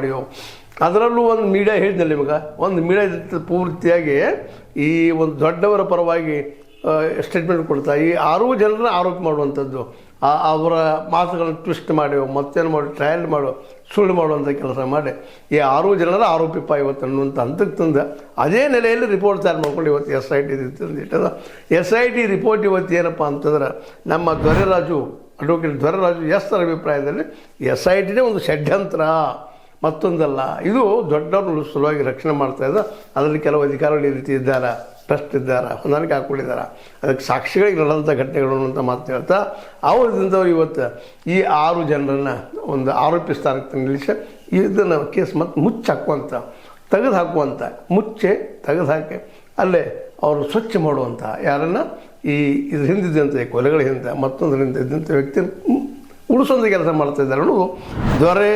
ಮಾಡಿಯೋ ಅದರಲ್ಲೂ ಒಂದು ಮೀಡಿಯಾ ಹೇಳಿದ್ನಲ್ಲ ನಿಮಗೆ, ಒಂದು ಮೀಡಿಯಾ ಪೂರ್ತಿಯಾಗಿ ಈ ಒಂದು ದೊಡ್ಡವರ ಪರವಾಗಿ ಸ್ಟೇಟ್ಮೆಂಟ್ ಕೊಡ್ತಾ ಈ 6 ಜನರನ್ನ ಆರೋಪ ಮಾಡುವಂಥದ್ದು, ಅವರ ಮಾತುಗಳನ್ನು ಟ್ವಿಸ್ಟ್ ಮಾಡಿ ಮತ್ತೇನು ಮಾಡಿ ಟ್ರಯಲ್ ಮಾಡೋ ಸುಳ್ಳು ಮಾಡುವಂಥ ಕೆಲಸ ಮಾಡಿ ಈ 6 ಜನರ ಆರೋಪಿಪ್ಪ ಇವತ್ತು ಅನ್ನುವಂಥ ಹಂತಕ್ಕೆ ತಂದು ಅದೇ ನೆಲೆಯಲ್ಲಿ ರಿಪೋರ್ಟ್ ತಯಾರು ಮಾಡ್ಕೊಂಡು ಇವತ್ತು SIT ತಂದಿಟ್ಟದ. SIT ರಿಪೋರ್ಟ್ ಇವತ್ತು ಏನಪ್ಪ ಅಂತಂದ್ರೆ ನಮ್ಮ ದೊರೆರಾಜು ಅಡ್ವೊಕೇಟ್ ದೊರೆರಾಜು ಅವರ ಅಭಿಪ್ರಾಯದಲ್ಲಿ SITನೇ ಒಂದು ಷಡ್ಯಂತ್ರ ಮತ್ತೊಂದಲ್ಲ, ಇದು ದೊಡ್ಡವರು ಸುಲಭವಾಗಿ ರಕ್ಷಣೆ ಮಾಡ್ತಾಯಿದ್ದ. ಅದರಲ್ಲಿ ಕೆಲವು ಅಧಿಕಾರಿಗಳು ಈ ರೀತಿ ಇದ್ದಾರೆ, ಟ್ರಸ್ಟ್ ಇದ್ದಾರೆ, ಹೊಂದಾಣಿಕೆ ಹಾಕ್ಕೊಂಡಿದ್ದಾರೆ, ಅದಕ್ಕೆ ಸಾಕ್ಷಿಗಳಿಗೆ ನಡೆದಂಥ ಘಟನೆಗಳು ಅಂತ ಮಾತು ಹೇಳ್ತಾ ಅವರಿಂದವ್ರು ಇವತ್ತು ಈ 6 ಜನರನ್ನು ಒಂದು ಆರೋಪಿ ಸ್ಥಾನಕ್ಕೆ ನಿಲ್ಲಿಸಿ ಇದನ್ನು ಕೇಸ್ ಮತ್ತು ಮುಚ್ಚಾಕುವಂಥ ತೆಗೆದು ಹಾಕುವಂಥ ತೆಗೆದು ಹಾಕಿ ಅಲ್ಲೇ ಅವರು ಸ್ವಚ್ಛ ಮಾಡುವಂಥ ಯಾರನ್ನು ಇದ್ರ ಹಿಂದಿದ್ದಂಥ ಕೊಲೆಗಳ ಹಿಂದೆ ಮತ್ತೊಂದರಿಂದ ಇದ್ದಂಥ ವ್ಯಕ್ತಿ ಉಳಿಸೋಂಥ ಕೆಲಸ ಮಾಡ್ತಾಯಿದ್ದಾರೆ ಅನ್ನೋದು ದೊರೆ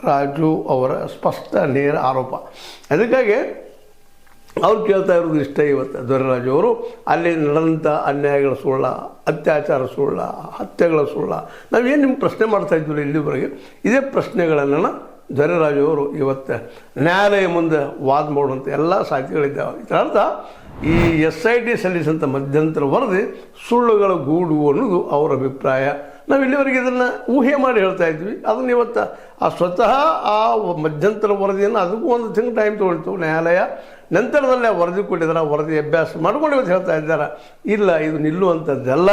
ರಾಜು ಅವರ ಸ್ಪಷ್ಟ ನೇರ ಆರೋಪ. ಅದಕ್ಕಾಗಿ ಅವ್ರು ಕೇಳ್ತಾ ಇರೋದು ಇಷ್ಟ, ಇವತ್ತು ದೊರೆರಾಜು ಅವರು ಅಲ್ಲಿ ನಡೆದಂಥ ಅನ್ಯಾಯಗಳ ಸುಳ್ಳ, ಅತ್ಯಾಚಾರ ಸುಳ್ಳ, ಹತ್ಯೆಗಳ ಸುಳ್ಳ, ನಾವೇನು ನಿಮ್ಗೆ ಪ್ರಶ್ನೆ ಮಾಡ್ತಾಯಿದ್ವಿ ಇಲ್ಲಿವರೆಗೆ ಇದೇ ಪ್ರಶ್ನೆಗಳನ್ನು ದೊರೆರಾಜು ಅವರು ಇವತ್ತು ನ್ಯಾಯಾಲಯ ಮುಂದೆ ವಾದ ಮಾಡುವಂಥ ಎಲ್ಲ ಸಾಧ್ಯತೆಗಳಿದ್ದಾವೆ. ಇದರರ್ಥ ಈ SIT ಸಲ್ಲಿಸಿದಂಥ ಮಧ್ಯಂತರ ವರದಿ ಸುಳ್ಳುಗಳ ಗೂಡು ಅನ್ನೋದು ಅವರ ಅಭಿಪ್ರಾಯ. ನಾವು ಇಲ್ಲಿವರೆಗೆ ಇದನ್ನು ಊಹೆ ಮಾಡಿ ಹೇಳ್ತಾ ಇದ್ವಿ. ಅದನ್ನು ಇವತ್ತು ಸ್ವತಃ ಆ ಮಧ್ಯಂತರ ವರದಿಯನ್ನು ಅದಕ್ಕೂ ಒಂದು ತಿಂಗಳು ಟೈಮ್ ತೊಗೊಳ್ತು ನ್ಯಾಯಾಲಯ. ನಂತರದಲ್ಲೇ ವರದಿ ಕೊಟ್ಟಿದ್ದಾರೆ, ವರದಿ ಅಭ್ಯಾಸ ಮಾಡ್ಕೊಂಡು ಇವತ್ತು ಹೇಳ್ತಾ ಇದ್ದಾರೆ ಇಲ್ಲ ಇದು ನಿಲ್ಲುವಂಥದ್ದೆಲ್ಲ.